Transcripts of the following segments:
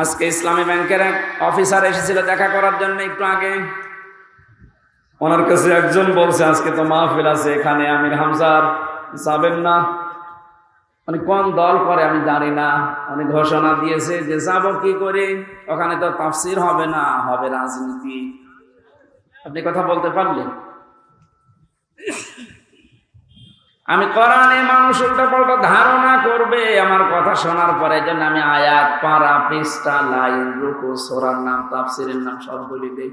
আজকে ইসলামী ব্যাংকের এক অফিসার এসেছিল দেখা করার জন্য একটু আগে। ওনার কাছে একজন বলছে আজকে তো মাহফিল আছে, এখানে আমির হামজার যাবেন না। মানে কোন দল করে আমি জানি না, উনি ঘোষণা দিয়েছে যে যাব কি করে, ওখানে তো তাফসীর হবে না, হবে রাজনীতি। আপনি কথা বলতে পারলেন? আমি কোরআনে মানুষ উল্টা পাল্টা ধারণা করবে আমার কথা শোনার পরে, জন্য আমি আয়াত, পারা, পৃষ্ঠা, লাইন, রুকু, সূরার নাম, তাফসীরের নাম সব বলে দেই,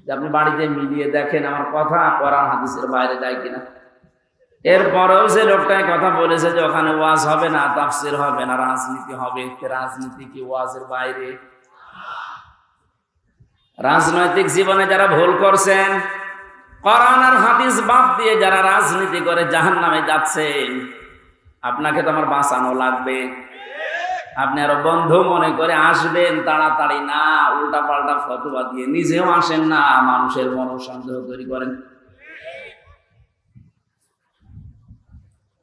যে আপনি বাড়িতে মিলিয়ে দেখেন আমার কথা কোরআন হাদিসের বাইরে যায় কিনা। এরপরেও যে লোকটাই কথা বলেছে যে ওখানে ওয়াজ হবে না, তাফসীর হবে না, রাজনীতি হবে, রাজনীতি কি ওয়াজের বাইরে? রাজনৈতিক জীবনে যারা ভুল করছেন, কোরআন আর হাদিস বাদ দিয়ে যারা রাজনীতি করে জাহান্নামে যাচ্ছেন, আপনাকে তো আমার বাঁচানো লাগবে। আপনি আরো বন্ধু মনে করে আসবেন তাড়াতাড়ি না, উল্টা পাল্টা ফতোয়া দিয়ে নিজেও আসেন না, মানুষের মনোসন্দেহ তৈরি করেন।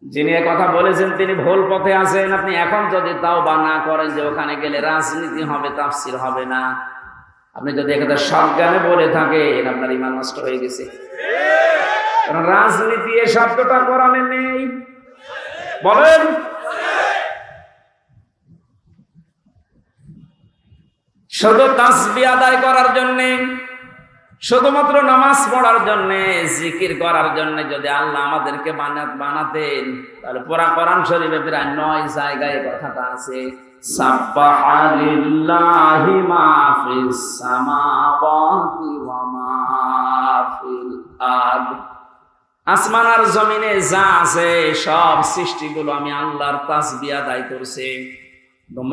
যিনি কথা বলেছেন তিনি ভুল পথে আছেন। আপনি এখন যদি তাওবা না করেন যে ওখানে গেলে রাজনীতি হবে, তাফসীর হবে না, আপনি যদি একটা সজ্ঞানে বলে থাকেন, আপনার ঈমান নষ্ট হয়ে গেছে। কারণ রাজনীতি এ শব্দটা কোরআনে নেই। বলেন, শুধু তাসবিহ আদায় করার জন্যে, শুধুমাত্র নামাজ পড়ার জন্যে, জিকির করার জন্য যদি আল্লাহ আমাদেরকে বানাতেন, তাহলে পুরা কোরআন শরীফে প্রায় 9 জায়গায় কথাটা আছে। সাব্বাহা লিল্লাহি মা ফিস সামাওয়াতি ওয়া মা ফিল আরদ। আসমান আর জমিনে যা আছে সব সৃষ্টিগুলো আমি আল্লাহর তাসবিহ আদায় করছে।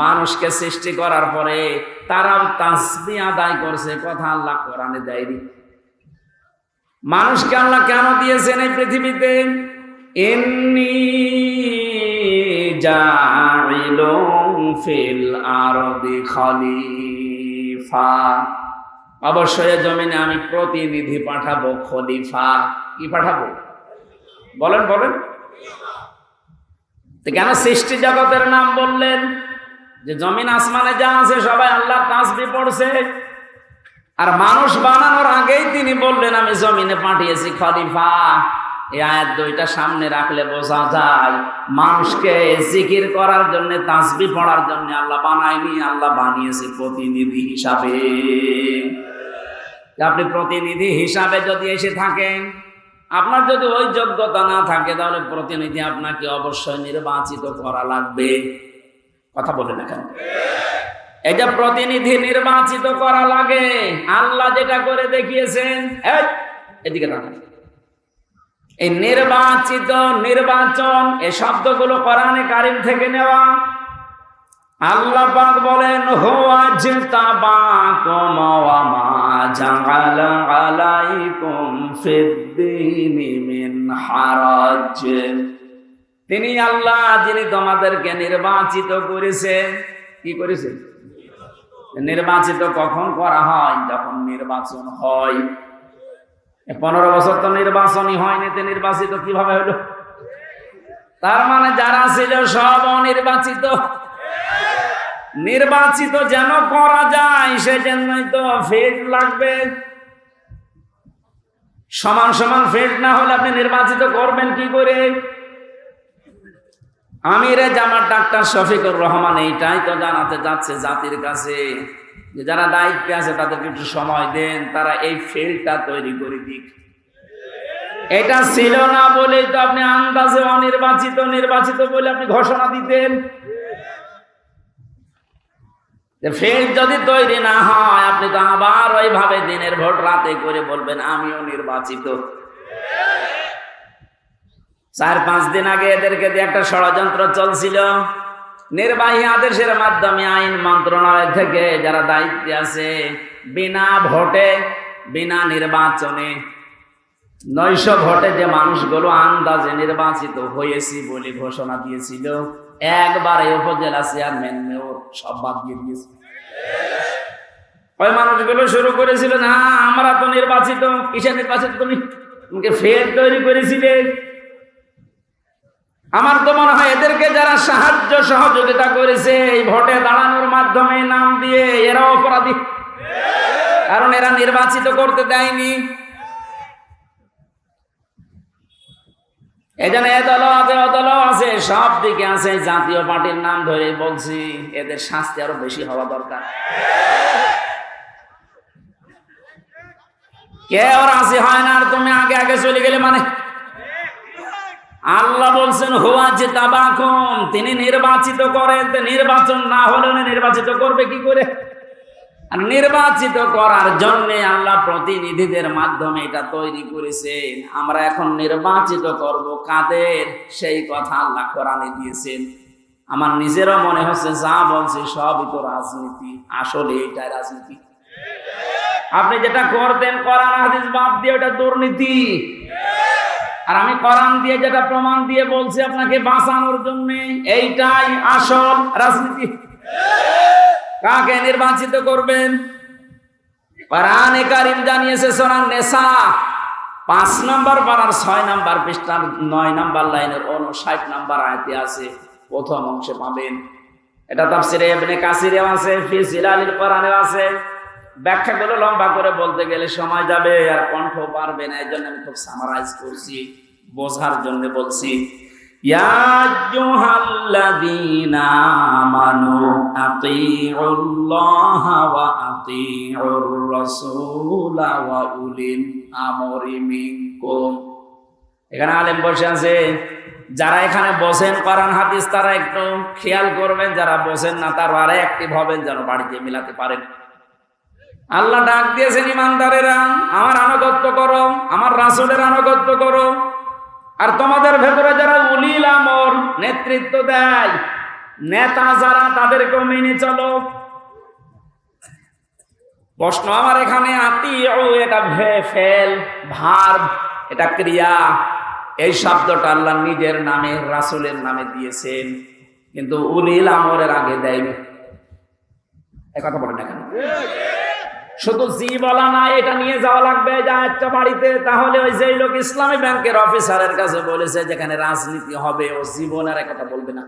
মানুষকে সৃষ্টি করার পরে তারাও তাসবিহ আদায় করছে, কথা আল্লাহ কোরআনে দেয়নি। মানুষকে আল্লাহ কেন দিয়েছেন এই পৃথিবীতে? ইন্নী জাইলুন ফিল আরদি খলিফা, অবশ্যই জমিনে আমি প্রতিনিধি পাঠাবো, খলিফা। কি পাঠাবো? বলেন বলেন। তো কেন সৃষ্টি জগতের নাম বললেন? যে জমিন আসমানে যা আছে সবাই আল্লাহর তাসবিহ পড়ছে, আর মানুষ বানানোর আগেই তিনি বললেন আমি জমিনে পাঠিয়েছি খলিফা। এই আয়াত দুইটা সামনে রাখলে বোঝা যায় মানুষকে জিকির করার জন্য, তাসবিহ পড়ার জন্য আল্লাহ বানায়নি, আল্লাহ বানিয়েছে প্রতিনিধি হিসাবে। আপনি প্রতিনিধি হিসাবে যদি এসে থাকেন, আপনার যদি ওই যোগ্যতা না থাকে, তাহলে প্রতিনিধি আপনাকে অবশ্যই নির্বাচিত করা লাগবে। কথা বলে না কেন? এটা প্রতিনিধি নির্বাচিত করা লাগে। আল্লাহ যেটা করে দেখিয়েছেন, এদিকে তাকান, এই নির্বাচিত, নির্বাচন, এই শব্দগুলো কোরআনে কারীম থেকে নেওয়া। আল্লাহ পাক বলেন, হুয়া জিতাবাকুম ওয়া মা জাআলা আলাইকুম ফিদ-দীনি মিন হারাজ। তিনি আল্লাহ যিনি তোমাদেরকে নির্বাচিত করেছেন। কি করেছেন? নির্বাচিত কখন করা হয়? যখন নির্বাচন হয়। 15 বছর তো নির্বাচনই হয়নি, তো নির্বাচিত কিভাবে হলো? তার মানে যারা ছিল সব অনির্বাচিত। নির্বাচিত যেন করা যায় সেজন্যই তো ফেট লাগবে। সমান সমান ফেট না হলে আপনি নির্বাচিত করবেন কি করে? আমিরে জামাত ডাক্তার শফিকুর রহমান এইটাই তো জানাতে যাচ্ছে জাতির কাছে, যে যারা দায়িত্বে আছে তাদেরকে একটু সময় দেন, তারা এই ফিল্ডটা তৈরি করে দিক। এটা ছিল না বলেই তো আপনি আন্দাজে অনির্বাচিত, নির্বাচিত বলে আপনি ঘোষণা দিতেন। ফিল্ড যদি তৈরি না হয়, আপনি তো আবার ওইভাবে দিনের ভোট রাতে করে বলবেন আমিও নির্বাচিত। 4-5 দিন আগে এদেরকে দিয়ে একটা ষড়যন্ত্র চলছিল। নির্বাহী আদেশের মাধ্যমে আইন মন্ত্রণালয় থেকে যারা দায়িত্বে আছে, বিনা ভোটে, বিনা নির্বাচনে, 900 ভোটে যে মানুষগুলো আন্দাজে নির্বাচিত হয়েছি বলে ঘোষণা দিয়েছিল, একবারে উপজেলা চেয়ারম্যান, মেয়র সব বাদ দিয়ে দিয়েছে। ওই মানুষগুলো শুরু করেছিল, না আমরা তো নির্বাচিত। কিসে নির্বাচিত? তুমি ফের তৈরি করেছিলে। আমার তো মনে হয় এদেরকে যারা সাহায্য সহযোগিতা করেছে এই ভোটে দাঁড়ানোর মাধ্যমে নাম দিয়ে এরা অপরাধী, কারণ এরা নির্বাচিত করতে দেয়নি। এই জন্য এ দল আছে ও দল আছে, সব দিকে আছে, জাতীয় পার্টির নাম ধরে বলছি এদের শাস্তি আরো বেশি হওয়া দরকার। কেউ রাজি হয় না আর তুমি আগে আগে চলে গেলে মানে। আল্লাহ বলছেন হুয়া জিতাবাকুম, তিনি নির্বাচিত করেন, নির্বাচন না হলে নির্বাচিত করবে কি করে? আর নির্বাচিত করার জন্য আল্লাহ প্রতিনিধিদের মাধ্যমে এটা তৈরি করেছেন। আমরা এখন নির্বাচিত করব কাদের, সেই কথা আল্লাহ কোরআনে দিয়েছেন। আমার নিজেরও মনে হচ্ছে যা বলছে সবই তো রাজনীতি, আসলে এটা রাজনীতি। আপনি যেটা করতেন কোরআন হাদিস বাদ দিয়ে ওটা দুর্নীতি, আর আমি কোরআন দিয়ে যেটা প্রমাণ দিয়ে বলছি আপনাকে বাঁচানোর জন্য, এইটাই আসল রাজনীতি। কাকে নির্বাচিত করবেন? কোরআনে কারীম জানিয়েছে সূরা নিসা 5 নম্বর পারার 6 নম্বর পৃষ্ঠার 9 নম্বর লাইনের 59 নম্বর আয়াতে আছে, প্রথম অংশে পাবেন। এটা তাফসিরে ইবনে কাসিরে আছে, ফি জিলালিল কোরআনে আছে। ব্যাখ্যাগুলো লম্বা করে বলতে গেলে সময় যাবে আর কণ্ঠ পারবে না, এইজন্য আমি খুব সামারাইজ করছি, বোঝার জন্য বলছি। ইয়া আইয়ুহাল্লাযীনা আমানু আতিউল্লাহা ওয়া আতিউর রাসূলা ওয়া উলিল আমরি মিনকুম। এখানে আলেম বসে আছে, যারা এখানে বসেন কোরআন হাদিস তারা একটু খেয়াল করবেন, যারা বসেন না তারা আরে অ্যাক্টিভ হবেন যেন বাড়িতে মিলাতে পারেন। আল্লাহ ডাক দিয়েছেন ইমানদারেরা আমার আনুগত্য করো, আমার রাসূলের আনুগত্য করো। আর তোমাদের ভেতরে যারা উলিল আমর, নেতৃত্ব দেয়, নেতা যারা, তাদেরকেও মেনে চলো। প্রশ্ন আমার এখানে আতিউ, এটা ফেল ভার্ব, এটা ক্রিয়া। এই শব্দটা আল্লাহ নিজের নামে রাসূলের নামে দিয়েছেন, কিন্তু উলিল আমরের আগে দেয়নি। এই কথা বলেন না কেন? শুধু জি বলা না, এটা নিয়ে যাওয়া লাগবে যা একটা বাড়িতে, তাহলে ওই যে লোক ইসলামী ব্যাংকের অফিসারের কাছে বলেছে যেখানে রাজনীতি হবে ও জীবনের কথা বলবে না।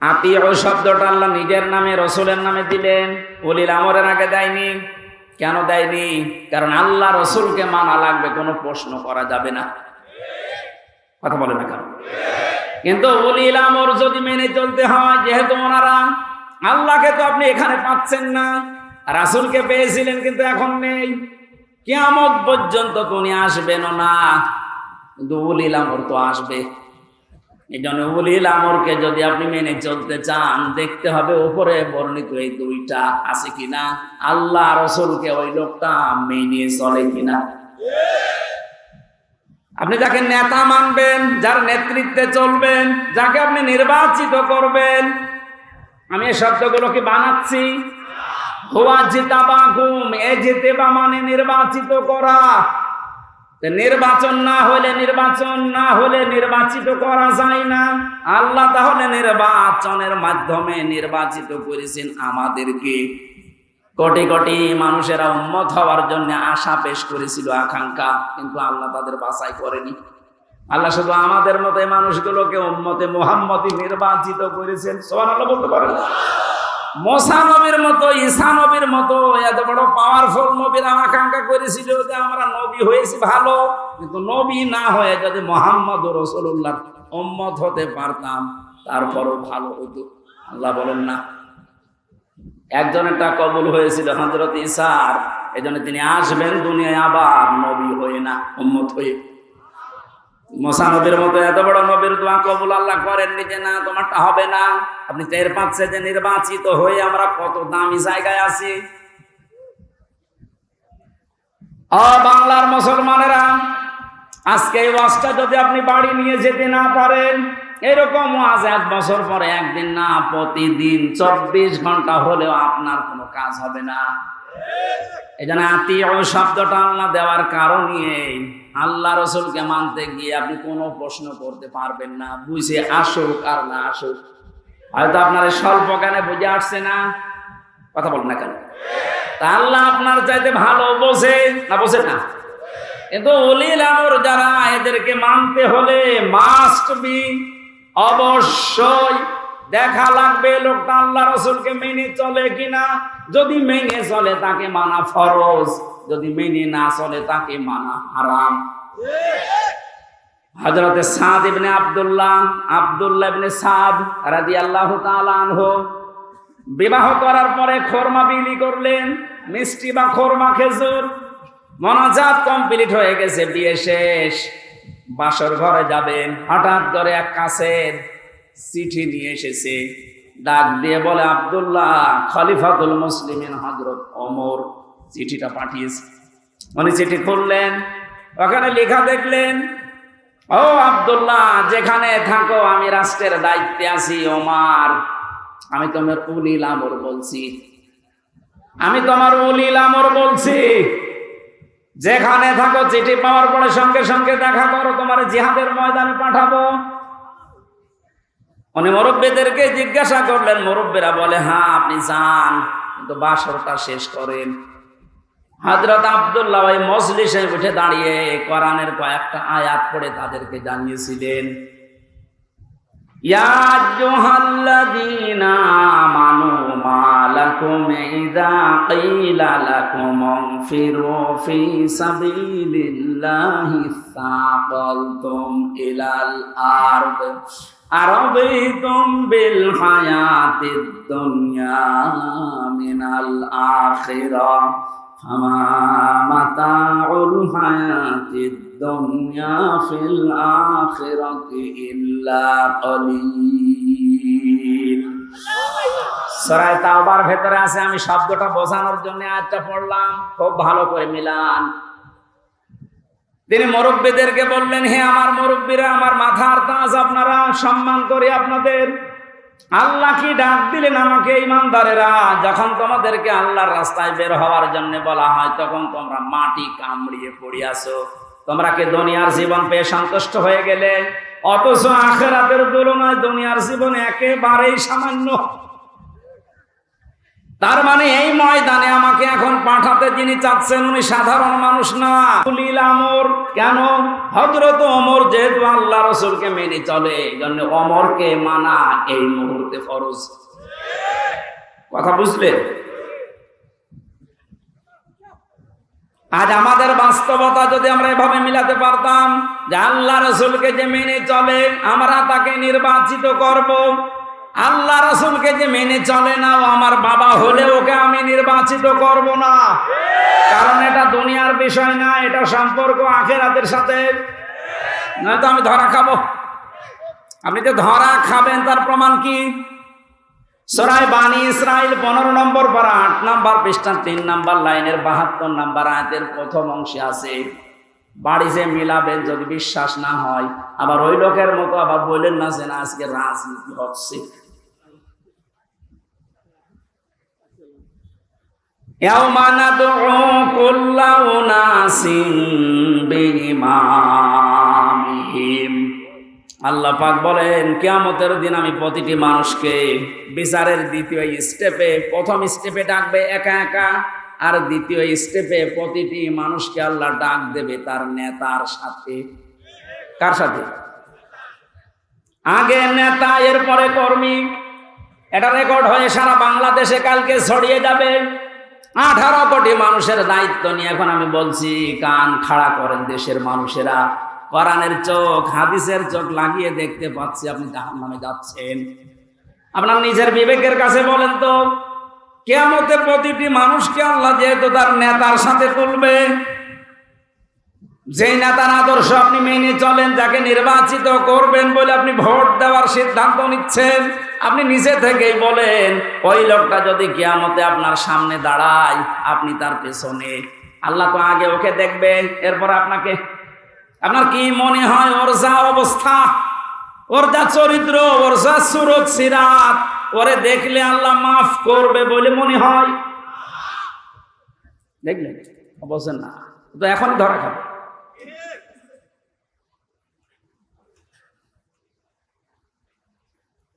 আতিউ শব্দটা আল্লাহ নিজের নামে রাসূলের নামে দিলেন, উলিল আমরের আগে দেয়নি। কেন দেয়নি? কারণ আল্লাহ রাসূলকে মানা লাগবে, কোনো প্রশ্ন করা যাবে না। কথা বলে না কেন? কিন্তু উলিল আমর যদি মেনে চলতে হয়, যেহেতু ওনারা আল্লাহকে তো আপনি এখানে পাচ্ছেন না, রাসূলকে পেয়েছিলেন কিন্তু এখন নেই, কিয়ামত পর্যন্ত উনি আসবেন না, কিন্তু উলিল আমর তো আসবে। এই জন্য উলিল আমরকে যদি আপনি মেনে চলতে চান, দেখতে হবে উপরে বর্ণিত এই দুইটা আছে কিনা, আল্লাহ রাসূলকে ওই লোকটা মেনে চলে কিনা। আপনি যাকে নেতা মানবেন, যার নেতৃত্বে চলবেন, যাকে আপনি নির্বাচিত করবেন, আমি এই শব্দগুলোকে বানাচ্ছি। হুয়া জিতাবাকুম, এ জিতেবা মানে নির্বাচিত করা। নির্বাচন না হলে নির্বাচিত করা যায় না। আল্লাহ তাহলে নির্বাচনের মাধ্যমে নির্বাচিত করেছেন আমাদেরকে। কোটি কোটি মানুষেরা উম্মত হওয়ার জন্য আশা পেশ করেছিল, আকাঙ্ক্ষা, কিন্তু আল্লাহ তাদের বাছাই করেনি। আল্লাহ শুধু আমাদের মতো মানুষগুলোকে উম্মতে মুহাম্মদী নির্বাচিত করেছেন। সুবহানাল্লাহ বলতে পারেন? মুসা নবীর মতো, ঈসা নবীর মতো এত বড় পাওয়ারফুল নবীর আকাঙ্ক্ষা করেছিল যে আমরা নবী হয়েছি ভালো, কিন্তু নবী না হয়ে যদি মুহাম্মদ রাসূলুল্লাহর উম্মত হতে পারতাম তারপরও ভালো হতো। আল্লাহ বলেন না? একজনেরটা কবুল হয়েছিল হযরত ঈসার, এজন্য তিনি আসবেন দুনিয়ায় আবার নবী হয়ে না, উম্মত হয়ে। মুসা নবীর মতো এত বড় নবীর দোয়া কবুল আল্লাহ করেননি যে না তোমারটা হবে না। আপনি টের পাচ্ছেন যে নির্বাচিত হয়ে আমরা কত দামি জায়গায় আছি। বাংলার মুসলমানেরা, আজকে এই ওয়াজটা যদি আপনি বাড়ি নিয়ে যেতে না পারেন, এরকম ওয়াজ 1 বছর পরে একদিন না, প্রতিদিন 24 ঘন্টা হলেও আপনার কোনো কাজ হবে না। এই জন্য আতিউ শব্দটা আল্লাহ দেওয়ার কারণে আল্লাহ রাসূলকে মানতে গিয়ে আপনি কোনো প্রশ্ন করতে পারবেন না, বুঝে আসুক আর না আসুক। হয়তো আপনার স্বল্প জ্ঞানে বুঝে আসছে না, কথা বলেন না কেন? তা আল্লাহ আপনার চাইতে ভালো বোঝে না, বোঝে না? কিন্তু উলিল আমর যারা, এদেরকে মানতে হলে মাস্ট বি, অবশ্যই দেখা লাগবে লোকটা আল্লাহ রসুলকে মেনে চলে কিনা। যদি মেনে চলে তাকে মানা ফরজ, যদি মেনে না চলে তাকে মানা হারাম। হযরত সাদ ইবনে আব্দুল্লাহ ইবনে সাদ রাদিয়াল্লাহু তাআলা আনহু বিবাহ করার পরে খোরমা বিলি করলেন, মিষ্টি বা খোরমা খেজুর। মোনাজাত কমপ্লিট হয়ে গেছে, বিয়ে শেষ, বাসর ঘরে যাবেন। হঠাৎ করে এক কাছের চিঠি নিয়ে এসেছে, ডাক দিয়ে বলে, আব্দুল্লাহ খলিফাতুল মুসলিমিন হযরত ওমর চিঠিটা পাঠিয়েছে। উনি চিঠি খুললেন, ওখানে লেখা দেখলেন, ও আব্দুল্লাহ, যেখানে থাকো আমি রাষ্ট্রের দায়িত্বে আছি। ওমর, আমি তোমার উলিল আমর বলছি, আমি তোমার উলিল আমর বলছি, যেখানে থাকো চিঠি পাওয়ার পরে সঙ্গে সঙ্গে দেখা করো, তোমার জিহাদের ময়দানে পাঠাবো। উনি মুরব্বীদেরকে জিজ্ঞাসা করলেন, মুরব্বীরা বলে, হ্যাঁ আপনি যান, কিন্তু বাসরটা শেষ করেন। হযরত আব্দুল্লাহ ওই মজলিসে উঠে দাঁড়িয়ে কোরআনের কয়েকটা আয়াত পড়ে তাদেরকে জানিয়েছিলেন, ইয়া আইয়ুহাল্লাযীনা আমানু মা লাকুম ইযা ক্বিলা লাকুম ইনফিরু ফী সাবিলিল্লাহি সাকালতুম ইলাল আরদ আরাদিতুম বিল হায়াতিদ দুনিয়া মিনাল আখিরাহ ফামা মাতাউল হায়াতিদ দুনিয়া ফিল আখিরাতি ইল্লা কলিল। সূরা তাওবার ভেতরে আছে, আমি শব্দটা বোঝানোর জন্য আয়াতটা পড়লাম, খুব ভালো করে মিলান। তিনি মুরব্বীদেরকে বললেন, হে আমার মুরব্বীরা, আমার মাথার তাজ, আপনারা, সম্মান করি আপনাদের। আল্লাহ কি ডাক দিলেন আমাকে, ঈমানদারেরা, যখন তোমাদেরকে আল্লাহর রাস্তায় বের হওয়ার জন্য বলা হয় তখন তোমরা মাটি কামড়িয়ে পড়ে আছো। তোমরা কি দুনিয়ার জীবন পেয়ে সন্তুষ্ট হয়ে গেলে? অথচ আখিরাতের তুলনায় দুনিয়ার জীবন একেবারেই সামান্য। তার মানে এই ময়দানে আমাকে এখন পাঠাতে যিনি চাচ্ছেন উনি সাধারণ মানুষ না, উলিল আমর। কেন? হযরত ওমর যেহেতু আল্লাহ রাসূলকে মেনে চলে, এই জন্য ওমরকে মানা এই মুহূর্তে ফরজ। কথা বুঝলেন? আজ আমাদের বাস্তবতা যদি আমরা এভাবে মিলাতে পারতাম যে আল্লাহ রাসূলকে যে মেনে চলে আমরা তাকে নির্বাচিত করব, আল্লাহ রাসূলকে যে মেনে চলে না, ও আমার বাবা হলে ওকে আমি নির্বাচিত করব না। কারণ এটা দুনিয়ার বিষয় না, এটা সম্পর্ক আখিরাতের সাথে। নয়তো আমি ধরা খাবো। আপনি যে ধরা খাবেন তার প্রমাণ কি? সূরা বানী ইসরাঈল 15 নম্বর পারা 8 নম্বর পৃষ্ঠা 3 নম্বর লাইনের 72 নম্বর আয়াতের প্রথম অংশে আছে, বাড়ি যে মিলাবেন যদি বিশ্বাস না হয়, আবার ওই লোকের মতো আবার বললেন না যে না আজকে রাজনীতি হচ্ছে। ইয়াওমা নাদউ কুল্লা উনাসিন বিইমামিহিম। আল্লাহ পাক বলেন, কিয়ামতের দিন আমি প্রতিটি মানুষকে বিচারের দ্বিতীয় স্টেপে, প্রথম স্টেপে ডাকবে একা একা, আর দ্বিতীয় স্টেপে প্রতিটি মানুষকে আল্লাহ ডাক দেবে তার নেতার সাথে। কার সাথে? আগে নেতা, এরপরে কর্মী। এটা রেকর্ড হয়ে সারা বাংলাদেশে কালকে ছড়িয়ে যাবে। 18 কোটি মানুষের দায়িত্ব নিয়ে এখন আমি বলছি, কান খাড়া করেন দেশের মানুষেরা। কোরআনের চোখ, হাদিসের চোখ লাগিয়ে দেখতে পাচ্ছি আপনি জাহান্নামে যাচ্ছেন। আপনার নিজের বিবেকের কাছে বলেন তো, কিয়ামতে প্রতিটি মানুষকে আল্লাহ যেহেতু তার নেতার সাথে তুলবে, যেই নেতার আদর্শ আপনি মেনে চলেন, যাকে নির্বাচিত করবেন বলে আপনি ভোট দেওয়ার সিদ্ধান্ত নিচ্ছেন, আপনি নিজে থেকেই বলেন ওই লোকটা যদি কিয়ামতে আপনার সামনে দাঁড়ায় আপনি তার পেছনে। আল্লাহ তো আগে ওকে দেখবেন, এরপর আপনাকে। আপনার কি মনে হয় ওর যা অবস্থা, ওর যা চরিত্র, ওর যা সুরত সিরাত, ওরে দেখলে আল্লাহ মাফ করবে বলে মনে হয়? দেখলেন? অবশ্যই না, তো এখনই ধরা খাবে।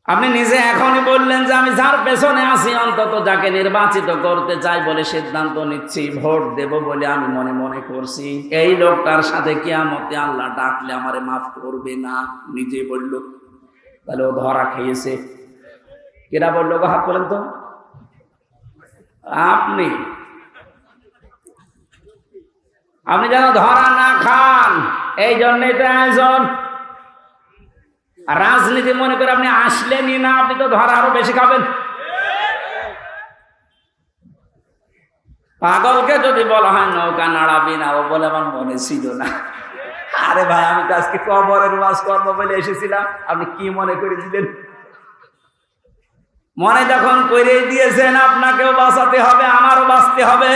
আপনি নিজে এখনই বললেন যে আমি যার পেছনে আছি, অন্তত যাকে নির্বাচিত করতে চাই বলে সিদ্ধান্ত নিচ্ছি, ভোট দেব বলে আমি মনে মনে করছি, এই লোকটার সাথে কিয়ামতে আল্লাহ ডাকলে আমারে মাফ করবে না, নিজে বলল। তাহলে ও ধরা খেয়েছে। কেরা বললো গো, হাত করেন তো। আপনি আপনি যেন ধরা না খান, এই জন্যই তো আয়োজন। রাজনীতি মনে করে আপনি আসলেনই না, আপনি তো ধরা আরো বেশি খাবেন। পাগলকে যদি বলা হয় নৌকা নাড়াবি না, ও বলে আমার মনে ছিল না। আরে ভাই, আমি তো আজকে কবরের ওয়াজ করবো বলে এসেছিলাম, আপনি কি মনে করে দিলেন? মনে যখন করে দিয়েছেন, আপনাকেও বাঁচাতে হবে, আমারও বাঁচতে হবে।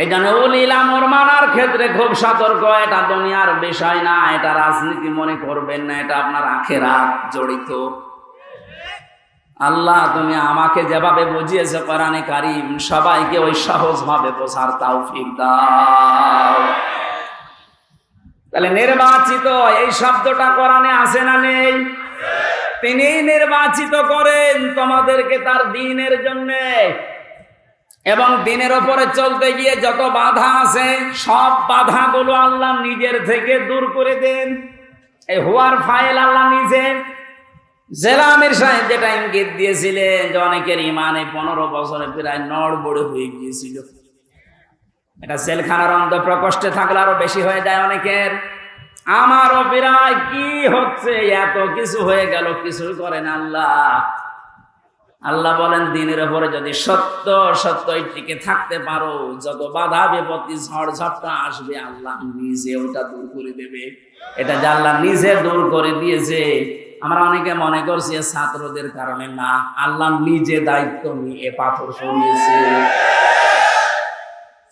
এই জন্য উলিল আমর মানার ক্ষেত্রে খুব সতর্ক। এটা দুনিয়ার বিষয় না, এটা রাজনীতি মনে করবেন না, এটা আপনার আখিরাত জড়িত। আল্লাহ, তুমি আমাকে যেভাবে বুঝিয়েছো কোরআনে কারীম, সবাইকে ওই সহজ ভাবে বোঝার তৌফিক দাও। তাহলে নির্বাচিত এই শব্দটা কোরআনে আছে না নেই? তিনি নির্বাচিত করেন তোমাদেরকে তার দ্বীনের জন্য, এবং দ্বীনের ওপরে চলতে গিয়ে যত বাধা আছে সব বাধাগুলো আল্লাহ নিজের থেকে দূর করে দেন। এই হুয়ার ফাইল আল্লাহ নিজে। জেলা আমির সাহেব যেটা ইঙ্গিত দিয়েছিলেন যে অনেকের ইমানে 15 বছরে প্রায় নড়বড়ে হয়ে গিয়েছিল, এটা জেলখানার অন্ধ প্রকোষ্ঠে থাকলে আরো বেশি হয়ে যায় অনেকের। আমারও প্রায় কি হচ্ছে, এত কিছু হয়ে গেল, কিছুই করেন আল্লাহ। আল্লাহ বলেন দ্বীনের উপরে যদি সত্য সত্যই টিকে থাকতে পারো, যত বাধা বিপত্তি ঝড় ঝাপটা আসবে আল্লাহ নিজে ওটা দূর করে দেবে। এটা যে আল্লাহ নিজে দূর করে দিয়েছে। আমরা অনেকে মনে করছি ছাত্রদের কারণে, না, আল্লাহ নিজে দায়িত্ব নিয়ে এ পাথর সরিয়েছে।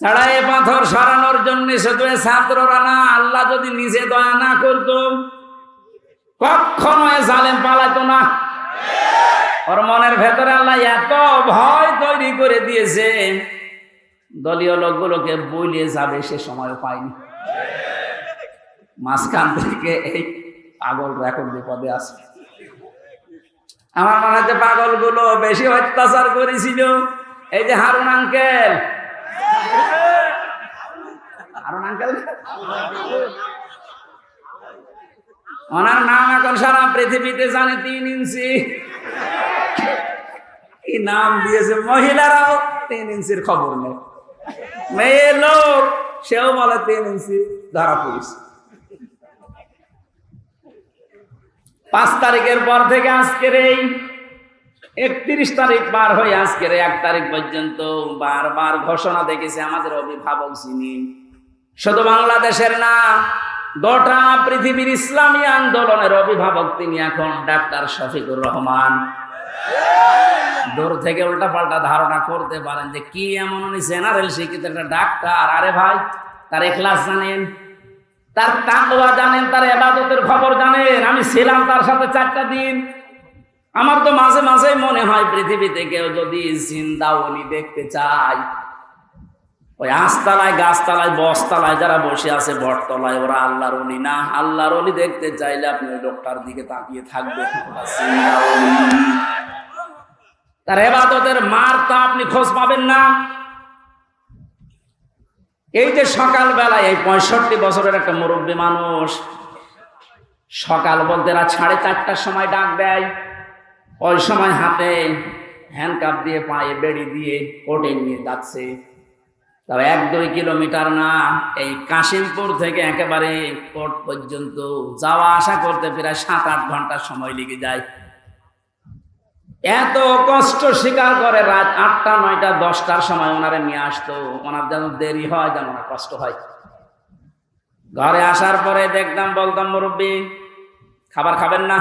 ছাড়া এ পাথর সরানোর জন্য শুধু ছাত্ররা না, আল্লাহ যদি নিজে দয়া না করতো কখনো এ জালেম পালাতো না। ওর মনের ভেতরে আল্লাহ এত ভয় তৈরি করে দিয়েছে, দলীয় লোকগুলোকে বলিয়ে যাবে সে সময় পায়নি। মাঝখান থেকে এই পাগলরা এখন বিপদে আছে। আমার মনে হচ্ছে পাগলগুলো বেশি অত্যাচার করেছিল এই যে হারুন আঙ্কেল। হারুন আঙ্কেল, ওনার নাম এখন সারা পৃথিবীতে জানে, 3 ইঞ্চি। কি নাম দিয়েছে, মহিলারাও 3 ইঞ্চির খবর নেই। মেয়ে লোক সেও বলে 3 ইঞ্চি, ধরা পড়িস। 5 তারিখের পর থেকে আজকের এই 31 তারিখ পার হয়ে আজকের 1 তারিখ পর্যন্ত বারবার ঘোষণা দেখেছে আমাদের অভিভাবক যিনি, শুধু বাংলাদেশের না, গোটা পৃথিবীর ইসলামী আন্দোলনের অভিভাবক তিনি এখন ডাক্তার শফিকুর রহমান। দূর থেকে উল্টা পাল্টা ধারণা করতে পারেন যে কি এমন উনি জেনারেল শিক্ষিত একটা ডাক্তার। আরে ভাই, তার ইখলাস জানেন, তার তাকওয়া জানেন, তার ইবাদতের খবর জানেন। আমি ছিলাম তার সাথে 4টা দিন। আমার তো মাঝে মাঝে মনে হয় পৃথিবীতে কেউ যদি জিন্দা ওলি দেখতে চায়, ওই আস্তালায়, গাছতলায়, বসতলায় যারা বসে আছে বটতলায়, ওরা আল্লাহর ওলি না। আল্লাহর ওলি দেখতে চাইলে আপনি ওই লোকটার দিকে তাকিয়ে থাকবেন। তার ইবাদতের মার তা আপনি খোঁজ পাবেন না। এই যে সকালবেলায় এই 65 বছরের একটা মুরব্বী মানুষ, সকাল বলতে রাত 4:30টার সময় ডাক দেয়। ওই সময় হাতে হ্যান্ডকাপ দিয়ে, পায়ে বেড়ি দিয়ে কোর্টে নিয়ে যাচ্ছে। তবে 1-2 কিলোমিটার না, এই কাশিমপুর থেকে একেবারে কোর্ট পর্যন্ত যাওয়া আসা করতে প্রায় 7-8 ঘন্টা সময় লেগে যায়। এত কষ্ট স্বীকার করে রাত 8টা, 9টা, 10টার সময় ওনারে নিয়ে আসতো। ওনার যেন দেরি হয়, যেন ওনার কষ্ট হয়। ঘরে আসার পরে দেখতাম, বলতাম মুরব্বী খাবার খাবেন না,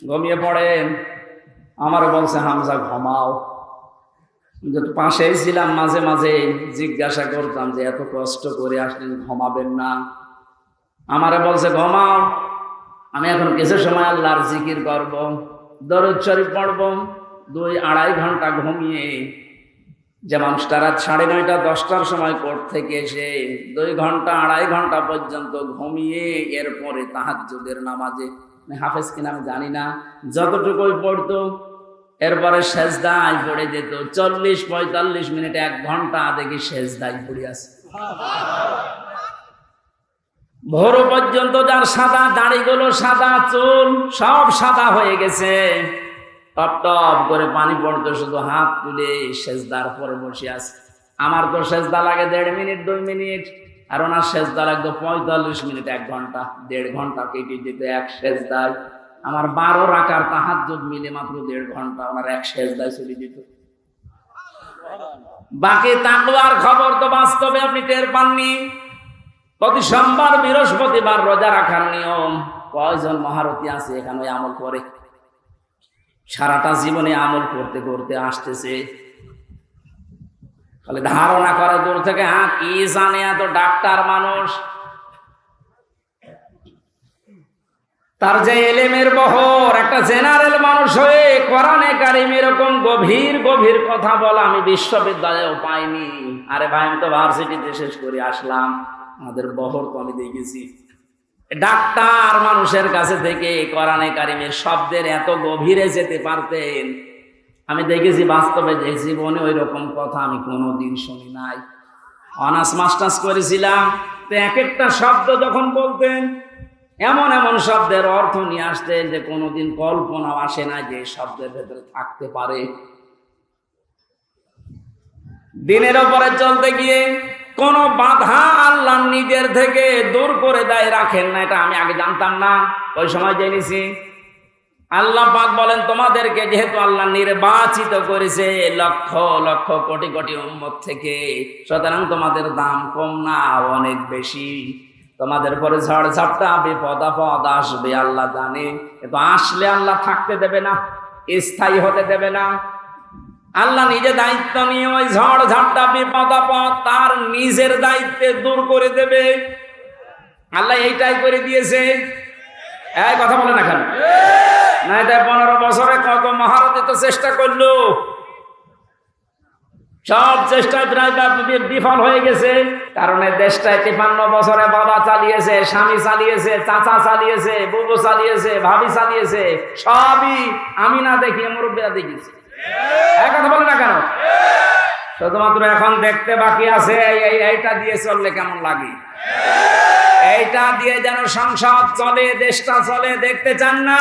ঘুমিয়ে পড়েন। আমার বলছে হামজা ঘুমাও। পাশেই ছিলাম, মাঝে মাঝে জিজ্ঞাসা করতাম যে এত কষ্ট করে আসলেন, ঘুমাবেন না? আমারে বলছে ঘুমাও, আমি এখন কিছু সময় আল্লাহর জিকির করব, দরুদ শরীফ পড়ব। 2-2.5 ঘন্টা ঘুমিয়ে, যে মানুষটা রাত 9:30, 10টার সময় কোর্ট থেকে এসে 2 ঘন্টা 2.5 ঘন্টা পর্যন্ত ঘুমিয়ে এরপরে তাহাজ্জুদের নামাজে হাফেজ কিনা আমি জানি না, যতটুকুই পড়তো এরপরে সেজদায় পড়ে যেত। 40-45 মিনিট 1 ঘন্টা দেখি সেজদায় পড়ে আছে। ভোর পর্যন্ত যার সাদা দাড়িগুলো, সাদা চুল সব সাদা হয়ে গেছে, টপ টপ করে পানি পড়তো, শুধু হাত তুলে সেজদার পরে বসে আছে। আমার তো সেজদা লাগে 1.5 মিনিট 2 মিনিট, আর ওনার সেজদা লাগতো 45 মিনিট 1 ঘন্টা, 1.5 ঘন্টা কেটে যেত এক সেজদায়। আমার 12 রাকাত তাহাজ্জুদ মিলে মাত্র 1.5 ঘন্টা ওনার এক সেজদায় চলে যেত। বাকি তাকওয়ার খবর তো বাস্তবে আপনি টের পাননি। প্রতি সোমবার বৃহস্পতিবার রোজা রাখার নিয়ম, কয়জন মহারথী আছে এখানে আমল করে? সারাটা জীবনে আমল করতে করতে আসতেছে, খালি ধারণা করে দূর থেকে, হ্যাঁ কি জানে, এত ডাক্তার মানুষ, তার যে এলেমের বহর, একটা জেনারেল মানুষ হয়ে কোরআনে কারিম এরকম গভীর গভীর কথা বলা আমি বিশ্ববিদ্যালয়েও পাইনি। আরে ভাই, আমি তো ভার্সিটিতে শেষ করে আসলাম, আমাদের বহর তো আমি দেখেছি। ডাক্তার মানুষের কাছে থেকে কোরআনে কারিমের শব্দের এত গভীরে যেতে পারতেন আমি দেখেছি বাস্তবে, যে জীবনে ওই রকম কথা আমি কোনোদিন শুনি নাই। অনার্স মাস্টার্স করেছিলাম, তো এক একটা শব্দ যখন বলতেন এমন এমন শব্দের অর্থ নিয়ে আসতেন যে কোনোদিন কল্পনাও আসে না যে শব্দের ভেতরে থাকতে পারে। দিনের ওপরে চলতে গিয়ে কোন বাধা আল্লাহ নিজের থেকে দূর করে দেয়, রাখেন না, এটা আমি আগে জানতাম না, ওই সময় জেনেছি। আল্লাহ পাক বলেন, তোমাদেরকে যেহেতু আল্লাহ নির্বাচিত করেছে লক্ষ লক্ষ কোটি কোটি উম্মত থেকে, সুতরাং তোমাদের দাম কম না, অনেক বেশি। তোমাদের পরে ঝড় ঝাপটা বিপদ আপদ আসবে, আল্লাহ জানে, কিন্তু আসলে আল্লাহ থাকতে দেবে না, স্থায়ী হতে দেবে না। আল্লাহ নিজে দায়িত্ব নিয়ে ওই ঝড় ঝাপটা বিপদ আপদ তার নিজের দায়িত্বে দূর করে দেবে। আল্লাহ এইটাই করে দিয়েছে। এই কথা বলে না কেন? না, এটা 15 বছরে কত মহারথী তো চেষ্টা করলো, সব চেষ্টায় প্রায় বিফল হয়ে গেছে। কারণ দেশটায় 53 বছরে বাবা চালিয়েছে, স্বামী চালিয়েছে, চাচা চালিয়েছে, বুবু চালিয়েছে, ভাবি চালিয়েছে, সবই আমি না দেখিয়ে মুরব্বীরা দেখিয়েছে। এক কথা বলে না কেন? শুধুমাত্র এখন দেখতে বাকি আছে এইটা দিয়ে চললে কেমন লাগে, এইটা দিয়ে যেন সংসদ চলে, দেশটা চলে, দেখতে চান না?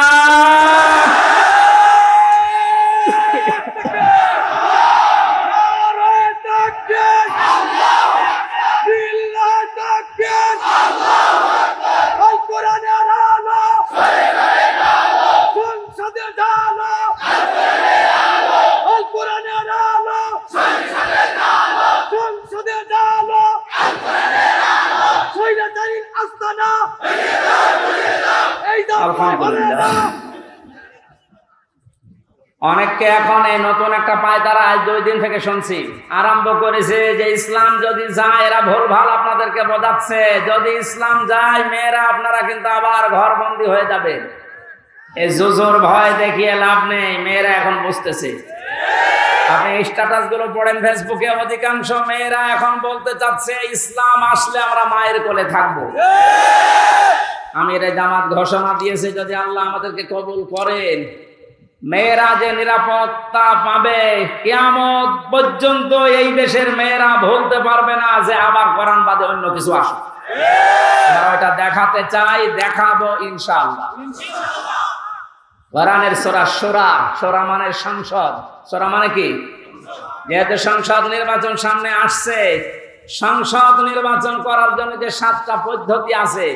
অনেককে এখন এই নতুন একটা পায়তারা আজ 2 দিন থেকে শুনছি আরম্ভ করেছে যে ইসলাম যদি যায়, এরা ভুলভাল আপনাদেরকে বোঝাচ্ছে, যদি ইসলাম যায় মেয়েরা আপনারা কিন্তু আবার ঘরবন্দি হয়ে যাবে। এই জুজুর ভয় দেখিয়ে লাভ নেই, মেয়েরা এখন বুঝতেছে। আপনি স্ট্যাটাস গুলো পড়েন ফেসবুকে, অধিকাংশ মেয়েরা এখন বলতে চাচ্ছে ইসলাম আসলে আমরা মায়ের কোলে থাকবো। আমিরে জামাত ঘোষণা দিয়েছে, যদি আল্লাহ আমাদেরকে কবুল করেন, মেয়েরা যে নিরাপত্তা পাবে কিয়ামত পর্যন্ত এই দেশের মেয়েরা বলতে পারবে না যে আবার কোরআন বাদে অন্য কিছু আসুক। আমরা এটা দেখাতে চাই, দেখাবো ইনশাআল্লাহ। কোরআনের সূরা শূরা, শূরা মানে সংসদ, শূরা মানে কি? যেহেতু সংসদ নির্বাচন সামনে আসছে, সংসদ নির্বাচন করার জন্য যে 7টা পদ্ধতি আছে,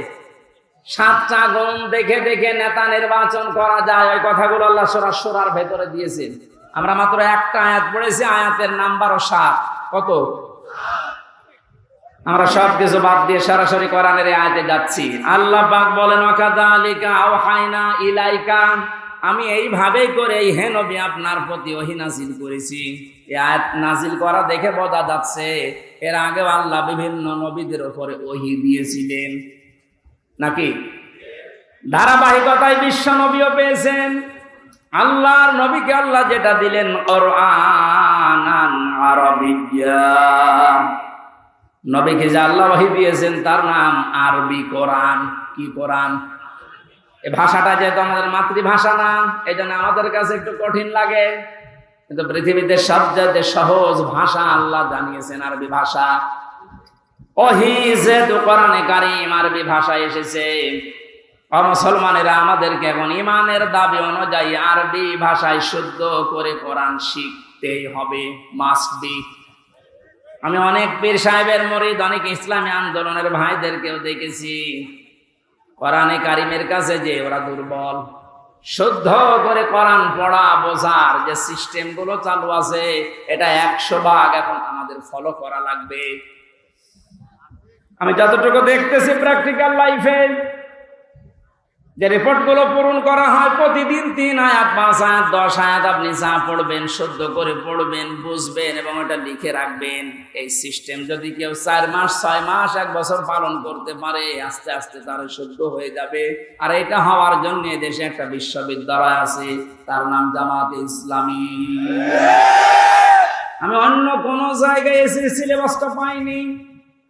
7টা গুণ দেখে দেখে নেতা নির্বাচন করা যায়, ওই কথাগুলো আল্লাহ সূরা শূরার ভেতরে দিয়েছেন। আমরা মাত্র একটা আয়াত পড়েছি, আয়াতের নাম্বারও 7। কত? আমরা সব কিছু বাদ দিয়ে সরাসরি কোরআনের আয়াতে যাচ্ছি। আল্লাহ পাক বলেন, ওয়াকাযালিকা আওহাইনা ইলাইকা, আমি এইভাবেই করে হে নবী আপনার প্রতি ওহী নাজিল করেছি। এই আয়াত নাজিল করা দেখে বোঝা যাচ্ছে এর আগে আল্লাহ বিভিন্ন নবীদের উপরে ওহী দিয়েছিলেন নাকি? ধারাবাহিকতায় বিশ্ব নবীও পেয়েছেন। আল্লাহর নবীকে আল্লাহ যেটা দিলেন কুরআনান আরাবিয়্যা, নবীকে যে আল্লাহ ওহী দিয়েছেন তার নাম আরবি কোরআন। কি কোরআন? এই ভাষাটা যেহেতু আমাদের মাতৃভাষা না, এই জন্য আমাদের কাছে একটু কঠিন লাগে, কিন্তু পৃথিবীতে সবচেয়ে সহজ ভাষা আল্লাহ জানিয়েছেন আরবি ভাষা। ওহী যেহেতু কোরআনে কারীম আরবি ভাষায় এসেছে, মুসলমানেরা আমাদেরকে এখন ইমানের দাবি অনুযায়ী আরবি ভাষায় শুদ্ধ করে কোরআন শিখতেই হবে, মাস্ট বি। আমি অনেক পীর সাহেবের মুরিদ, অনেক ইসলামী আন্দোলনের ভাইদেরকেও দেখেছি কোরআনে কারীমের কাছে যে ওরা দুর্বল। শুদ্ধ করে কোরআন পড়া বোঝার যে সিস্টেম গুলো চালু আছে, এটা 100 ভাগ এখন আমাদের ফলো করা লাগবে। আমি যতটুকু দেখতেছি প্র্যাকটিক্যাল লাইফে, যে রিপোর্ট গুলো পূরণ করা হয় প্রতিদিন 3 আয়াত 5 আয়াত 10 আয়াত আপনি যা পড়বেন শুদ্ধ করে পড়বেন, বুঝবেন এবং এটা লিখে রাখবেন। এই সিস্টেম যদি কেউ 4 মাস 6 মাস 1 বছর পালন করতে পারে, আস্তে আস্তে তার শুদ্ধ হয়ে যাবে। আর এটা হওয়ার জন্য দেশে একটা বিশ্ববিদ্যালয় আছে, তার নাম জামাতে ইসলামী। আমি অন্য কোন জায়গায় এসে সিলেবাসটা পাইনি।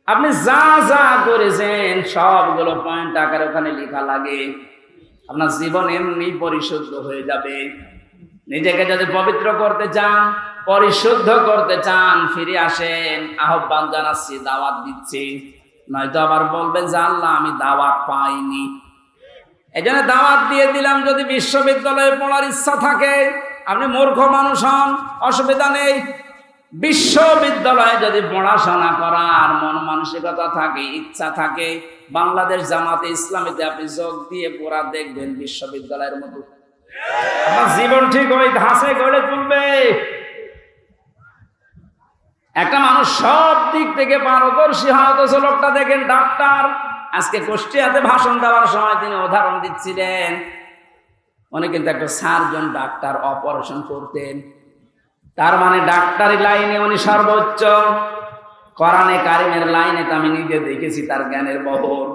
আপনি যা যা করেছেন সবগুলো পয়েন্ট আকারে ওখানে লেখা লাগে। আপনার জীবন এমনি পরিশুদ্ধ হয়ে যাবে। নিজেকে যদি পবিত্র করতে চান, পরিশুদ্ধ করতে চান, ফিরে আসেন। আহ্বান জানাচ্ছি, দাওয়াত দিচ্ছি। নয়তো আবার বলবেন যে আল্লাহ আমি দাওয়াত পাইনি। এই জন্য দাওয়াত দিয়ে দিলাম। যদি বিশ্ববিদ্যালয়ে পড়ার ইচ্ছা থাকে, আপনি মূর্খ মানুষ হন, অসুবিধা নেই। বিশ্ববিদ্যালয়ে যদি পড়াশোনা করার মন মানসিকতা থাকে, ইচ্ছা থাকে, বাংলাদেশ জামাতে ইসলামীতে আপনি যোগ দিয়ে পড়া দেখবেন বিশ্ববিদ্যালয়ের মতো। আপনার জীবন ঠিক ওই ধাঁচে গড়ে তুলবে। একটা মানুষ সব দিক থেকে পারদর্শী হয়, অথচ লোকটা দেখেন ডাক্তার। আজকে কুষ্টিয়াতে ভাষণ দেওয়ার সময় তিনি উদাহরণ দিচ্ছিলেন, উনি কিন্তু একটা সার্জন ডাক্তার, অপারেশন করতেন। তার মানে ডাক্তারি লাইনে উনি সর্বোচ্চ। কোরআনে কারীমের লাইনে তো আমি নিজে দেখেছি তার জ্ঞানের বহর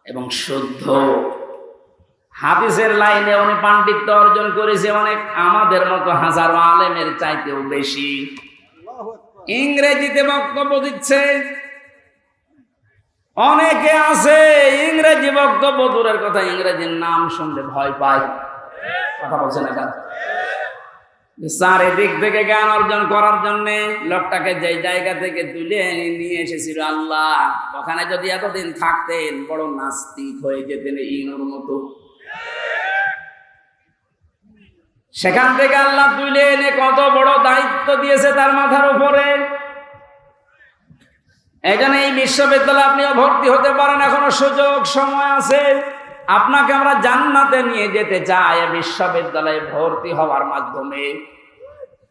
এবং শুদ্ধ। হাদিসের লাইনে উনি পাণ্ডিত্য অর্জন করেছে অনেক, আমাদের মতো হাজারো আলেমের চাইতেও বেশি। ইংরেজিতে বক্তব্য দিচ্ছে, অনেকে আছে ইংরেজি বক্তব্য দূরের কথা, ইংরেজির নাম শুনলে ভয় পায়। কথা বলছে না কেন? চারিদিক থেকে জ্ঞান অর্জন করার জন্য লোকটাকে যে জায়গা থেকে তুলে নিয়ে এসেছিল আল্লাহ, ওখানে যদি এতদিন থাকতেন বড় নাস্তিক হয়ে যেতেন ইনুর মতো। সেখান থেকে আল্লাহ তুলে এনে কত বড় দায়িত্ব দিয়েছে তার মাথার উপরে। এই জন্য এই বিশ্ববিদ্যালয়ে আপনিও ভর্তি হতে পারেন, এখনো সুযোগ সময় আছে। আপনাকে আমরা জান্নাতে নিয়ে যেতে চাই বিশ্ববিদ্যালয়ে ভর্তি হওয়ার মাধ্যমে।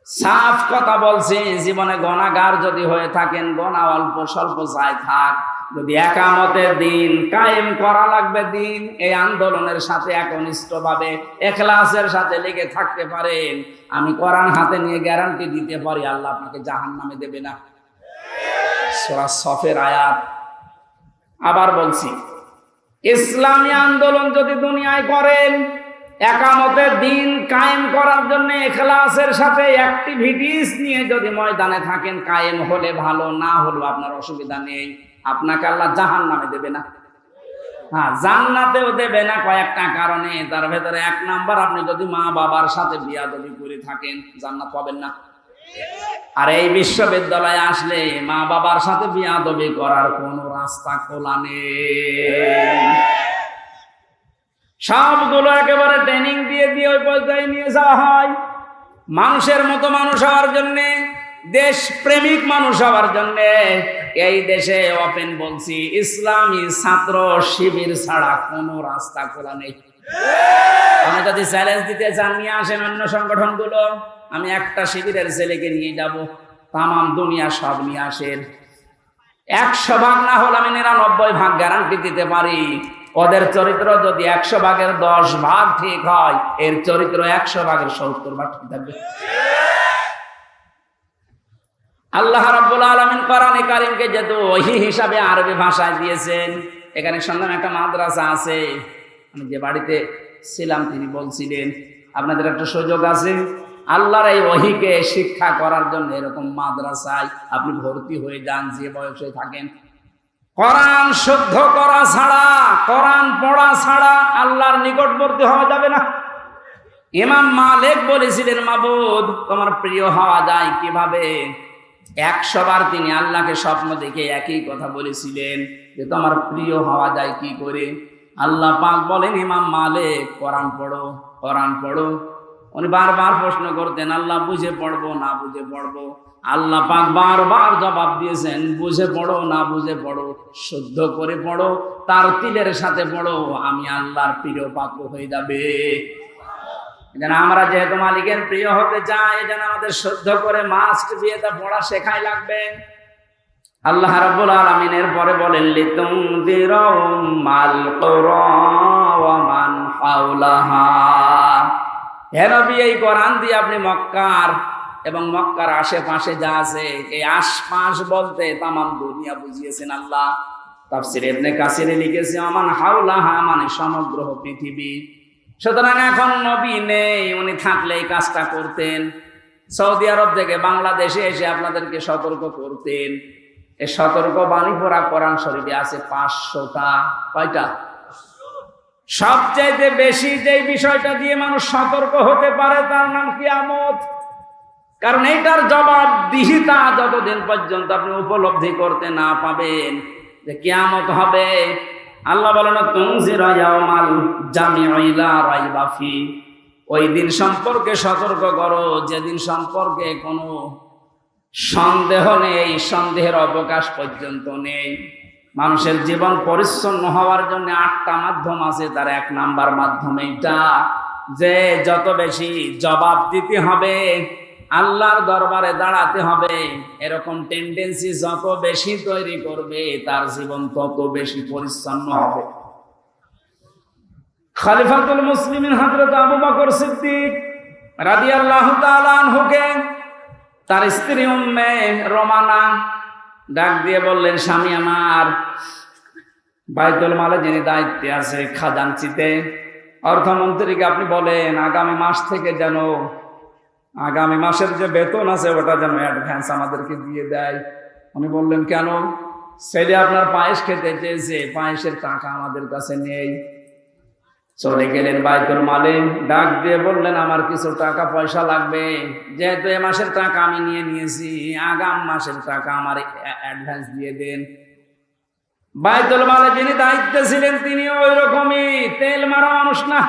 সাফ কথা বলছি, জীবনে গুনাহগার যদি হয়ে থাকেন, গুনাহ অল্প স্বল্প যায় থাক, যদি একামতের দিন কায়েম করা লাগবে দিন, এই আন্দোলনের সাথে একনিষ্ঠভাবে ইখলাসের সাথে লেগে থাকতে পারেন, আমি কোরআন হাতে নিয়ে গ্যারান্টি দিতে পারি আল্লাহ আপনাকে জাহান্নামে দেবে না। সূরা সফের আয়াত। আবার বলছি, ইসলামী আন্দোলন যদি দুনিয়ায় করেন, একামতের দিন কায়েম করার জন্য ইখলাসের সাথে অ্যাক্টিভিটিস নিয়ে যদি ময়দানে থাকেন, কায়েম হলে ভালো, না হলেও আপনার অসুবিধা নেই। আপনাকে আল্লাহ জাহান্নামে দেবে না, হ্যাঁ জান্নাতেও দেবে না কয়েকটা কারণে। তার ভেতরে 1 নাম্বার, আপনি যদি মা বাবার সাথে বিয়াদবি করে থাকেন জান্নাত পাবেন না। আর এই বিশ্ববিদ্যালয়ে আসলে মা বাবার সাথে বিয়াদবি করার কোনো রাস্তা খোলা নেই। সবগুলো একেবারে ট্রেনিং দিয়ে দিয়ে ওই পর্যায়ে নিয়ে যাওয়া হয়। মানুষের মতো মানুষ হওয়ার জন্য, দেশ প্রেমিক মানুষ হওয়ার জন্য এই দেশে ওপেন বলছি, ইসলামী ছাত্র শিবির ছাড়া কোনো রাস্তা খোলা নেই। আমি যদি চ্যালেঞ্জ দিতে চান, নিয়ে আসেন অন্য সংগঠনগুলো, আমি একটা শিবিরের ছেলেকে নিয়ে যাব, তামাম দুনিয়া সব নিয়ে আসেন। 100 ভাগ না হলে আমি 99 ভাগ গ্যারান্টি দিতে পারি। ওদের চরিত্র যদি 100 ভাগের 10 ভাগ ঠিক হয়, এর চরিত্র 100 ভাগের 70 ভাগ ঠিক থাকবে। আল্লাহ রাব্বুল আলামিন কোরআনে কারীমকে যেহেতু ওহী হিসাবে আরবি ভাষায় দিয়েছেন, এখানে শুনলাম একটা মাদ্রাসা আছে। আমি যে বাড়িতে ছিলাম তিনি বলছিলেন আপনাদের একটা সুযোগ আছে, আল্লাহর এই ওহীকে শিক্ষা করার জন্য এরকম মাদ্রাসায় আপনি ভর্তি হয়ে যান, যে বয়সে থাকেন। কোরআন শুদ্ধ করা ছাড়া, কোরআন পড়া ছাড়া আল্লাহর নিকটবর্তী হওয়া যাবে না। ইমাম মালিক বলেছিলেন, মাবুদ তোমার প্রিয় হওয়া যায় কিভাবে? 100 বার তিনি আল্লাহকে স্বপ্ন দেখে একই কথা বলেছিলেন যে তোমার প্রিয় হওয়া যায় কি করে? আল্লাহ পাক বলেন, ইমাম মালিক কোরআন পড়ো, কোরআন পড়ো। উনি বারবার প্রশ্ন করতেন, আল্লাহ বুঝে পড়বো না বুঝে পড়বো? আল্লাহ পাক বারবার জবাব দিয়েছেন, বুঝে পড়ো না বুঝে পড়ো, শুদ্ধ করে পড়ো, তার তিলের সাথে পড়ো, আমি আল্লাহর প্রিয় পাত্র হয়ে যাবে। যেন আমরা যেহেতু মালিকের প্রিয় হতে চাই, যেন আমাদের শুদ্ধ করে মাস্ট বিয়েটা পড়া শেখাই লাগবে। আল্লাহ রাব্বুল আলামিন এর পরে বলেন, লিতুনদিরা উম্মাল কুরা ওয়া মান হাওলাহা। হে নবী, এই কোরআন দিয়ে আপনি মক্কার এবং মক্কার আশেপাশে যা আছে, এই আশপাশ বলতে তামাম দুনিয়া বুঝিয়েছেন আল্লাহ। তাফসীর ইবনে কাসিরে লিখেছে, আমান হাওলাহা মানে সমগ্র পৃথিবী। সুতরাং এখন নবী নেই, উনি থাকলে এই কাজটা করতেন। সৌদি আরব থেকে বাংলাদেশে এসে আপনাদেরকে সতর্ক করতেন। এই সতর্ক বাণী পড়া কোরআন শরীফে আছে 500টা। কয়টা? সবচাইতে বেশি যেই বিষয়টা দিয়ে মানুষ সতর্ক হতে পারে তার নাম কিয়ামত। কারণ এইটার জবাবদিহিতা যতদিন পর্যন্ত আপনি উপলব্ধি করতে না পাবেন যে কিয়ামত হবে, আল্লাহ বলেন, তুনজিরা ইয়াউমাল জামিউ লা রাইবা ফি। ওই দিন সম্পর্কে সতর্ক করো যেদিন সম্পর্কে কোনো সন্দেহ নেই, সন্দেহের অবকাশ পর্যন্ত নেই। মানুষের জীবন পরিচ্ছন্ন হওয়ার জন্য 8টা মাধ্যম আছে, তার 1 নাম্বার মাধ্যম এইটা যে যত বেশি জবাব দিতে হবে, আল্লাহর দরবারে দাঁড়াতে হবে, এরকম টেন্ডেন্সি যত বেশি তৈরি করবে তার জীবন তত বেশি পরিচ্ছন্ন হবে। খলিফাতুল মুসলিমিন হযরত আবু বকর সিদ্দিক রাদিয়াল্লাহু তাআলা আনহুকে তার স্ত্রী উম্মে রোমানা ডাক দিয়ে বললেন, স্বামী আমার, বাইতুল মালে যিনি দায়িত্বে আছে খাজানচিতে, অর্থমন্ত্রীকে আপনি বলেন আগামী মাস থেকে যেন আগামী মাসের যে বেতন আছে ওটা যেন অ্যাডভান্স আমাদেরকে দিয়ে দেয়। উনি বললেন, কেন? ছেলে আপনার পায়েস খেতে চেয়েছে, পায়েসের টাকা আমাদের কাছে নেই। চলে গেলেন বাইতুল মালে, ডাক দিয়ে বললেন, আমার কিছু টাকা পয়সা লাগবে, যেহেতু এ মাসের টাকা আমি নিয়ে নিয়েছি, আগাম মাসের টাকা আমার অ্যাডভান্স দিয়ে দেন। বাইতুল মালে যিনি দায়িত্বে ছিলেন তিনি ওই রকমই তেল মারা মানুষ না।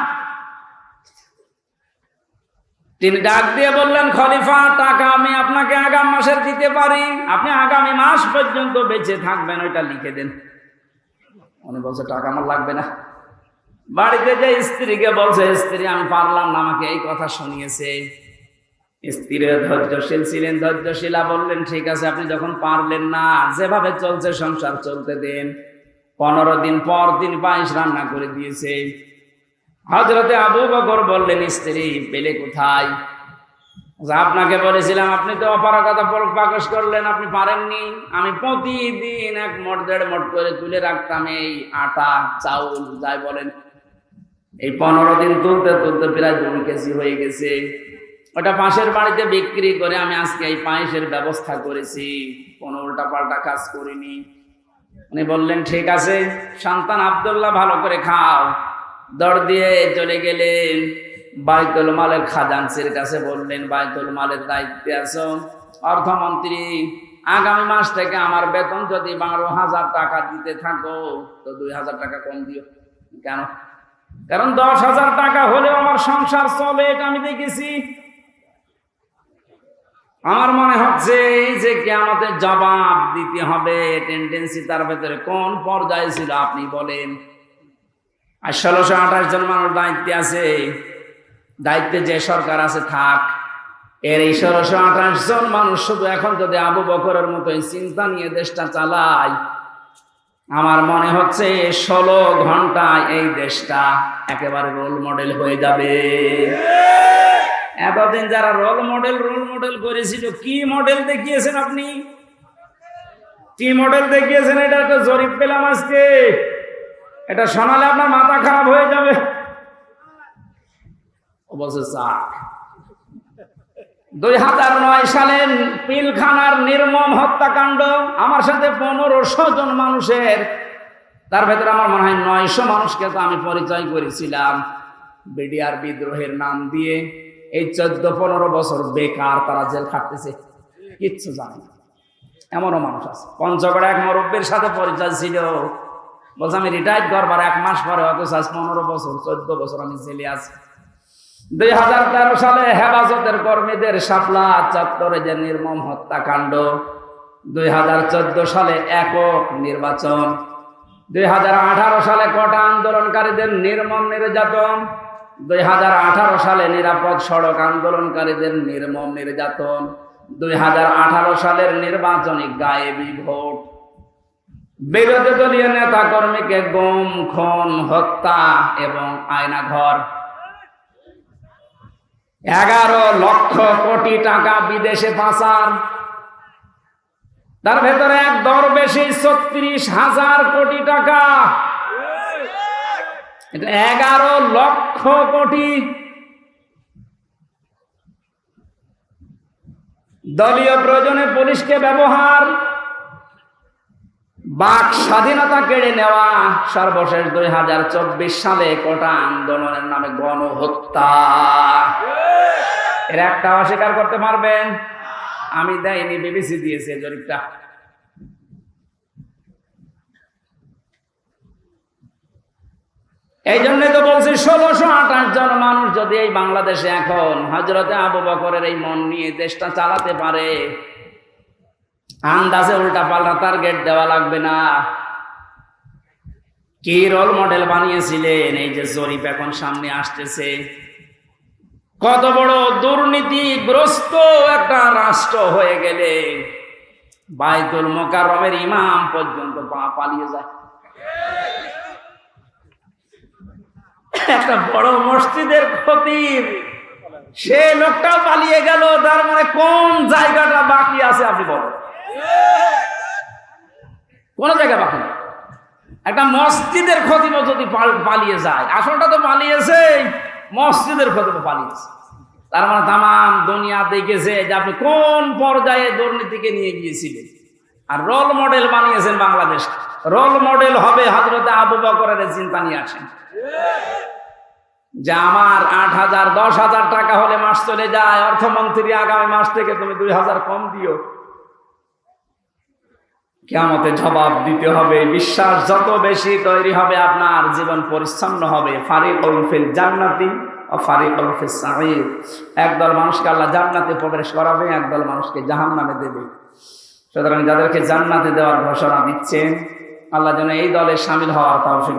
তিনি ডাক দিয়ে বললেন, খলিফা, টাকা আমি আপনাকে আগাম মাসের দিতে পারি, আপনি আগামী মাস পর্যন্ত বেঁচে থাকবেন, ওইটা লিখে দেন। উনি বলছে, টাকা আমার লাগবে না। বাড়িতে যে স্ত্রীকে বলছে, স্ত্রী আমি পারলাম না, আমাকে এই কথা শুনিয়েছে। স্ত্রী ধৈর্যশীল ছিলেন, ধৈর্যশীলা বললেন, ঠিক আছে, আপনি যখন পারলেন না, যেভাবে চলছে সংসার চলতে দেন। 15 দিন পর তিনি পায়েস রান্না করে দিয়েছে। হযরতে আবু বকর বললেন, স্ত্রী পেলে কোথায়? আপনাকে বলেছিলাম, আপনি তো অপারগতা প্রকাশ করলেন, আপনি পারেননি। আমি প্রতিদিন 1 মোট 1.5 মোট করে তুলে রাখতাম এই আটা চাউল যাই বলেন। এই 15 দিন তুলতে তুলতে প্রায় 2 কেজি হয়ে গেছে। ওটা পাশের বাড়িতে বিক্রি করে আমি আজকে এই পায়েসের ব্যবস্থা করেছি, কোনো উল্টা পাল্টা কাজ করিনি। উনি বললেন, ঠিক আছে, সন্তান আব্দুল্লাহ ভালো করে খাও। দৌড় দিয়ে চলে গেলেন বাইতুল মালের খাজানচির কাছে, বললেন, বাইতুল মালের দায়িত্বে আছো, অর্থমন্ত্রী, আগামী মাস থেকে আমার বেতন যদি 12,000 টাকা দিতে থাকো তো 2,000 টাকা কম দিও। কেন? কারণ 10,000 টাকা হলেও আমার সংসার চলে, এটা আমি দেখেছি। আমার মনে হচ্ছে এই যে কিয়ামতের জবাব দিতে হবে টেন্ডেন্সি তার ভেতরে কোন পর্যায়ে ছিল আপনি বলেন। আর 1628 জন মানুষ দায়িত্বে আছে, দায়িত্বে যে সরকার আছে থাক, এর এই 1628 জন মানুষ শুধু এখন যদি আবু বকরের মতো এই চিন্তা নিয়ে দেশটা চালায়, আমার মনে হচ্ছে 16 ঘন্টায় এই দেশটা একেবারে রোল মডেল হয়ে যাবে। এতদিন যারা রোল মডেল করেছিল, কি মডেল দেখিয়েছেন আপনি? কি মডেল দেখিয়েছেন? এটা একটা জরিপ পেলাম আজকে, এটা শোনালে আপনার মাথা খারাপ হয়ে যাবে। ও বলছে, চাক 2009 সালে পিলখানার নির্মম হত্যাকাণ্ড, আমার সাথে 1500 জন মানুষের, তার ভেতরে আমার মনে হয় 900 মানুষকে তো আমি পরিচয় করেছিলাম বিডিআর বিদ্রোহের নাম দিয়ে। এই 14-15 বছর বেকার তারা জেল খাটতেছে, কিচ্ছু জানে না। এমনও মানুষ আছে। পঞ্চগড়ে এক মুরব্বীর সাথে পরিচয় ছিল, বলছে আমি রিটায়ার্ড করবার 1 মাস পরে, অথচ 15 বছর 14 বছর আমি জেলে আছি। 2013 সালে হেফাজতের কর্মীদের শাপলা চত্বরে যে নির্মম হত্যাকাণ্ড, 2014 সালে একক নির্বাচন, 2018 সালে কোটা আন্দোলনকারীদের নির্মম নির্যাতন, 2018 সালে নিরাপদ সড়ক আন্দোলনকারীদের নির্মম নির্যাতন, 2018 সালের নির্বাচনী গায়েবী ভোট, বিরোধী দলীয় নেতা কর্মীকে গুম, খুন, হত্যা এবং আয়নাঘর, 11 লক্ষ কোটি টাকা বিদেশে পাচার, তার ভেতরে এক দরবেশী 36,000 কোটি টাকা, এটা 11 লক্ষ কোটি। দলীয় প্রয়োজনে পুলিশকে ব্যবহার, বাক স্বাধীনতা কেড়ে নেওয়া, সর্বশেষ 2024 সালে কোটা আন্দোলনের নামে গণহত্যা। এর একটা অস্বীকার করতে পারবেন? আমি দেয়নি, বিবিসি দিয়েছে জরিপটা। এই জন্য তো বলছি 1628 জন মানুষ যদি এই বাংলাদেশে এখন হযরতে আবু বকরের এই মন নিয়ে দেশটা চালাতে পারে, আন্দাজে উল্টা পাল্টা টার্গেট দেওয়া লাগবে না। কি রোল মডেল বানিয়েছিলেন? এই যে জরিপ এখন সামনে আসতেছে, কত বড় দুর্নীতিগ্রস্ত একটা রাষ্ট্র হয়ে গেলে বাইতুল মোকাররমের ইমাম পর্যন্ত পালিয়ে যায়। একটা বড় মসজিদের খতিব, সে লোকটাও পালিয়ে গেল। তার মানে কোন জায়গাটা বাকি আছে আপনি বলেন? কোন জায়গা বাকি নেই। একটা মসজিদের খতিব যদি পালিয়ে যায়, আসলটা তো পালিয়েছে, মসজিদের খতিব পালিয়েছে। তার মানে তামাম দুনিয়া দেখেছে যে আপনি কোন পর্যায়ে দুর্নীতিকে নিয়ে গিয়েছিলেন। আর রোল মডেল বানিয়েছেন বাংলাদেশ। রোল মডেল হবে হযরতে আবু বকরের চিন্তা নিয়ে আসেন যে আমার 8,000 10,000 টাকা হলে মাস চলে যায়, অর্থমন্ত্রী আগামী মাস থেকে তুমি 2,000 কম দিও। কিয়ামতে জবাব দিতে হবে। বিশ্বাস যত বেশি তৈরি হবে, আপনার জীবন পরিচ্ছন্ন হবে। ফারিকুন ফিল জান্নাতি ওয়া ফারিকুন ফিস সাঈর। একদল মানুষকে আল্লাহ জান্নাতে প্রবেশ করাবে, একদল মানুষকে জাহান্নামে দেবে। সুতরাং যাদেরকে জান্নাতে দেওয়ার ঘোষণা দিচ্ছেন, আল্লাহ যেন এই দলে শামিল হওয়ার তৌফিক